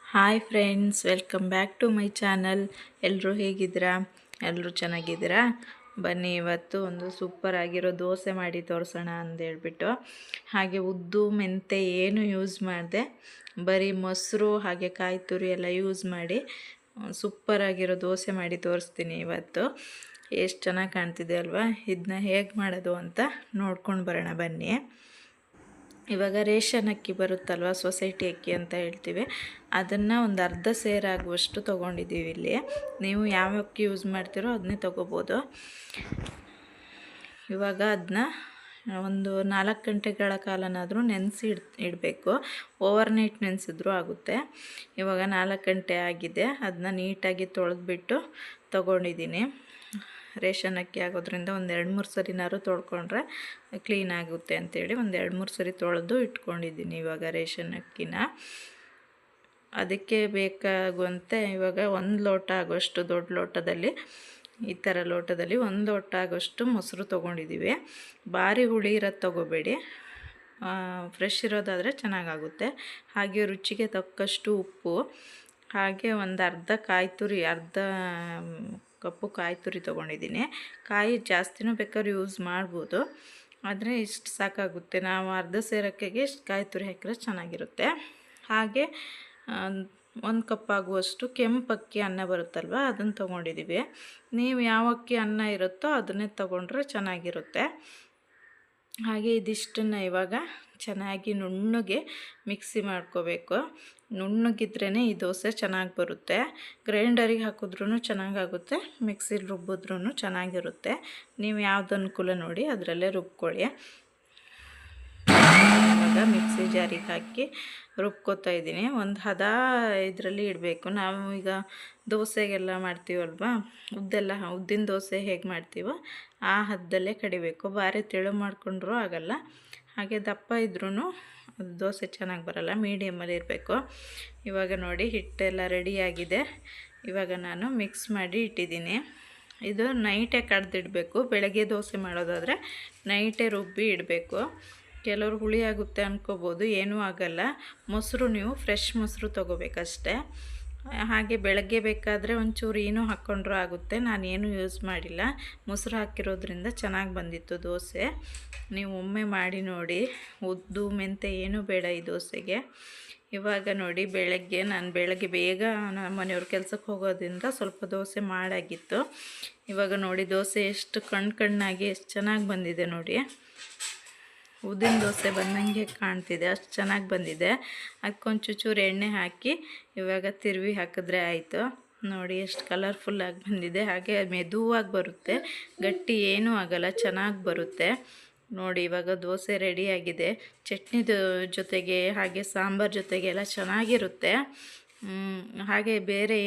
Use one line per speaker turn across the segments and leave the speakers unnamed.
Hi friends, welcome back to my channel. ಎಲ್ಲರೂ ಹೇಗಿದ್ದೀರಾ? ಎಲ್ಲರೂ ಚೆನ್ನಾಗಿದ್ದೀರಾ? ಬನ್ನಿ, ಇವತ್ತು ಒಂದು ಸೂಪರ್ ಆಗಿರೋ ದೋಸೆ ಮಾಡಿ ತೋರಿಸೋಣ ಅಂದೇಳ್ಬಿಟ್ಟು. ಹಾಗೆ ಉದ್ದು ಮೆಂತೆ ಏನು ಯೂಸ್ ಮಾಡಿದೆ, ಬರೀ ಮೊಸರು ಹಾಗೆ ಕಾಯಿ ತುರಿ ಎಲ್ಲ ಯೂಸ್ ಮಾಡಿ ಸೂಪರ್ ಆಗಿರೋ ದೋಸೆ ಮಾಡಿ ತೋರಿಸ್ತೀನಿ ಇವತ್ತು. ಎಷ್ಟು ಚೆನ್ನಾಗಿ ಕಾಣ್ತಿದೆ ಅಲ್ವಾ? ಇದನ್ನ ಹೇಗೆ ಮಾಡೋದು ಅಂತ ನೋಡ್ಕೊಂಡು ಬರೋಣ ಬನ್ನಿ. ಇವಾಗ ರೇಷನ್ ಅಕ್ಕಿ ಬರುತ್ತಲ್ವ, ಸೊಸೈಟಿ ಅಕ್ಕಿ ಅಂತ ಹೇಳ್ತೀವಿ, ಅದನ್ನು ಒಂದು ಅರ್ಧ ಸೇರಾಗುವಷ್ಟು ತೊಗೊಂಡಿದ್ದೀವಿ ಇಲ್ಲಿ. ನೀವು ಯಾವ ಅಕ್ಕಿ ಯೂಸ್ ಮಾಡ್ತೀರೋ ಅದನ್ನೇ ತೊಗೋಬೋದು. ಇವಾಗ ಅದನ್ನ ಒಂದು 4 ಗಂಟೆಗಳ ಕಾಲನಾದರೂ ನೆನೆಸಿ ಇಡಬೇಕು. ಓವರ್ನೈಟ್ ನೆನೆಸಿದ್ರೂ ಆಗುತ್ತೆ. ಇವಾಗ 4 ಗಂಟೆ ಆಗಿದೆ. ಅದನ್ನ ನೀಟಾಗಿ ತೊಳೆದ್ಬಿಟ್ಟು ತೊಗೊಂಡಿದ್ದೀನಿ. ರೇಷನ್ ಅಕ್ಕಿ ಆಗೋದ್ರಿಂದ ಒಂದು 2-3 ಸರಿನಾರು ತೊಳ್ಕೊಂಡ್ರೆ ಕ್ಲೀನ್ ಆಗುತ್ತೆ ಅಂಥೇಳಿ ಒಂದು 2-3 ಸರಿ ತೊಳೆದು ಇಟ್ಕೊಂಡಿದ್ದೀನಿ ಇವಾಗ ರೇಷನ್ ಅಕ್ಕಿನ. ಅದಕ್ಕೆ ಬೇಕಾಗುವಂತೆ ಇವಾಗ 1 ಲೋಟ ಆಗೋಷ್ಟು ದೊಡ್ಡ ಲೋಟದಲ್ಲಿ, ಈ ಥರ ಲೋಟದಲ್ಲಿ 1 ಲೋಟ ಆಗೋಷ್ಟು ಮೊಸರು ತೊಗೊಂಡಿದ್ದೀವಿ. ಭಾರಿ ಹುಳಿ ಇರೋದು ತೊಗೋಬೇಡಿ, ಫ್ರೆಶ್ ಇರೋದಾದರೆ ಚೆನ್ನಾಗಾಗುತ್ತೆ. ಹಾಗೆ ರುಚಿಗೆ ತಕ್ಕಷ್ಟು ಉಪ್ಪು, ಹಾಗೆ ಒಂದು ಅರ್ಧ ಕಾಯಿ ತುರಿ, ಅರ್ಧ ಕಪ್ಪು ಕಾಯಿ ತುರಿ ತೊಗೊಂಡಿದ್ದೀನಿ. ಕಾಯಿ ಜಾಸ್ತಿನೂ ಬೇಕಾದ್ರೆ ಯೂಸ್ ಮಾಡ್ಬೋದು, ಆದರೆ ಇಷ್ಟು ಸಾಕಾಗುತ್ತೆ. ನಾವು ಅರ್ಧ ಸೇರಕ್ಕೆಗೆ ಇಷ್ಟು ಕಾಯಿ ತುರಿ ಹಾಕಿದ್ರೆ ಚೆನ್ನಾಗಿರುತ್ತೆ. ಹಾಗೆ 1 ಕಪ್ ಆಗುವಷ್ಟು ಕೆಂಪು ಅಕ್ಕಿ ಅನ್ನ ಬರುತ್ತಲ್ವ, ಅದನ್ನು ತೊಗೊಂಡಿದ್ದೀವಿ. ನೀವು ಯಾವ ಅಕ್ಕಿ ಅನ್ನ ಇರುತ್ತೋ ಅದನ್ನೇ ತೊಗೊಂಡ್ರೆ ಚೆನ್ನಾಗಿರುತ್ತೆ. ಹಾಗೆ ಇದಿಷ್ಟನ್ನು ಇವಾಗ ಚೆನ್ನಾಗಿ ನುಣ್ಣಗೆ ಮಿಕ್ಸಿ ಮಾಡ್ಕೋಬೇಕು. ನುಣ್ಣಗಿದ್ರೇ ಈ ದೋಸೆ ಚೆನ್ನಾಗಿ ಬರುತ್ತೆ. ಗ್ರೈಂಡರಿಗೆ ಹಾಕಿದ್ರೂ ಚೆನ್ನಾಗಾಗುತ್ತೆ, ಮಿಕ್ಸಿಲಿ ರುಬ್ಬಿದ್ರೂ ಚೆನ್ನಾಗಿರುತ್ತೆ. ನೀವು ಯಾವ್ದು ಅನುಕೂಲ ನೋಡಿ ಅದರಲ್ಲೇ ರುಬ್ಕೊಳ್ಳಿ. ಇವಾಗ ಮಿಕ್ಸಿ ಜಾರಿಗೆ ಹಾಕಿ ರುಬ್ಕೋತಾ ಇದ್ದೀನಿ. ಒಂದು ಹದ ಇದರಲ್ಲಿ ಇಡಬೇಕು. ನಾವು ಈಗ ದೋಸೆಗೆಲ್ಲ ಮಾಡ್ತೀವಲ್ವ, ಉದ್ದಿನ ದೋಸೆ ಹೇಗೆ ಮಾಡ್ತೀವೋ ಆ ಹದದಲ್ಲೇ ಕಡಿಬೇಕು. ಭಾರಿ ತೆಳು ಮಾಡಿಕೊಂಡ್ರೂ ಆಗಲ್ಲ, ಹಾಗೆ ದಪ್ಪ ಇದ್ರೂ ದೋಸೆ ಚೆನ್ನಾಗಿ ಬರಲ್ಲ. ಮೀಡಿಯಮಲ್ಲಿ ಇರಬೇಕು. ಇವಾಗ ನೋಡಿ ಹಿಟ್ಟೆಲ್ಲ ರೆಡಿಯಾಗಿದೆ. ಇವಾಗ ನಾನು ಮಿಕ್ಸ್ ಮಾಡಿ ಇಟ್ಟಿದ್ದೀನಿ. ಇದು ನೈಟೇ ಕಡ್ದಿಡಬೇಕು. ಬೆಳಗ್ಗೆ ದೋಸೆ ಮಾಡೋದಾದರೆ ನೈಟೇ ರುಬ್ಬಿ ಇಡಬೇಕು. ಕೆಲವರು ಹುಳಿ ಆಗುತ್ತೆ ಅಂದ್ಕೋಬೋದು, ಏನೂ ಆಗಲ್ಲ. ಮೊಸರು ನೀವು ಫ್ರೆಶ್ ಮೊಸರು ತೊಗೋಬೇಕಷ್ಟೆ. ಹಾಗೆ ಬೆಳಗ್ಗೆ ಬೇಕಾದರೆ ಒಂಚೂರು ಏನೂ ಹಾಕ್ಕೊಂಡ್ರೂ ಆಗುತ್ತೆ. ನಾನೇನು ಯೂಸ್ ಮಾಡಿಲ್ಲ, ಮೊಸರು ಹಾಕಿರೋದ್ರಿಂದ ಚೆನ್ನಾಗಿ ಬಂದಿತ್ತು ದೋಸೆ. ನೀವು ಒಮ್ಮೆ ಮಾಡಿ ನೋಡಿ. ಉದ್ದು ಮೆಂತೆ ಏನೂ ಬೇಡ ಈ ದೋಸೆಗೆ. ಇವಾಗ ನೋಡಿ, ನಾನು ಬೆಳಗ್ಗೆ ಬೇಗ ನಮ್ಮ ಮನೆಯವ್ರ ಕೆಲಸಕ್ಕೆ ಹೋಗೋದ್ರಿಂದ ಸ್ವಲ್ಪ ದೋಸೆ ಮಾಡಾಗಿತ್ತು. ಇವಾಗ ನೋಡಿ ದೋಸೆ ಎಷ್ಟು ಕಣ್ಣಾಗಿ ಎಷ್ಟು ಚೆನ್ನಾಗಿ ಬಂದಿದೆ ನೋಡಿ. ಉದ್ದಿನ ದೋಸೆ ಬಂದಂಗೆ ಕಾಣ್ತಿದೆ, ಅಷ್ಟು ಚೆನ್ನಾಗಿ ಬಂದಿದೆ. ಅದಕ್ಕೊಂಚೂರು ಎಣ್ಣೆ ಹಾಕಿ ಇವಾಗ ತಿರುವಿ ಹಾಕಿದ್ರೆ ಆಯಿತು. ನೋಡಿ ಎಷ್ಟು ಕಲರ್ಫುಲ್ಲಾಗಿ ಬಂದಿದೆ. ಹಾಗೆ ಮೆದುವಾಗಿ ಬರುತ್ತೆ, ಗಟ್ಟಿ ಏನೂ ಆಗಲ್ಲ, ಚೆನ್ನಾಗಿ ಬರುತ್ತೆ ನೋಡಿ. ಇವಾಗ ದೋಸೆ ರೆಡಿಯಾಗಿದೆ. ಚಟ್ನಿದ ಜೊತೆಗೆ ಹಾಗೆ ಸಾಂಬಾರು ಜೊತೆಗೆ ಎಲ್ಲ ಚೆನ್ನಾಗಿರುತ್ತೆ. ಹಾಗೆ ಬೇರೆ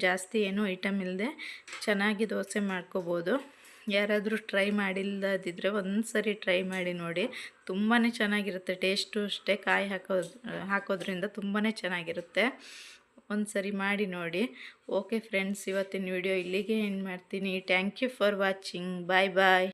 ಜಾಸ್ತಿ ಐಟಮ್ ಇಲ್ಲದೆ ಚೆನ್ನಾಗಿ ದೋಸೆ ಮಾಡ್ಕೋಬೋದು. ಯಾರಾದರೂ ಟ್ರೈ ಮಾಡಿಲ್ಲದಿದ್ದರೆ ಒಂದು ಸರಿ ಟ್ರೈ ಮಾಡಿ ನೋಡಿ, ತುಂಬಾ ಚೆನ್ನಾಗಿರುತ್ತೆ. ಟೇಸ್ಟು ಅಷ್ಟೇ, ಕಾಯಿ ಹಾಕೋದ್ರಿಂದ ತುಂಬಾ ಚೆನ್ನಾಗಿರುತ್ತೆ. ಒಂದು ಸರಿ ಮಾಡಿ ನೋಡಿ. ಓಕೆ ಫ್ರೆಂಡ್ಸ್, ಇವತ್ತಿನ ವಿಡಿಯೋ ಇಲ್ಲಿಗೆ ಎಂಡ್ ಮಾಡ್ತೀನಿ. Thank you for watching. Bye bye.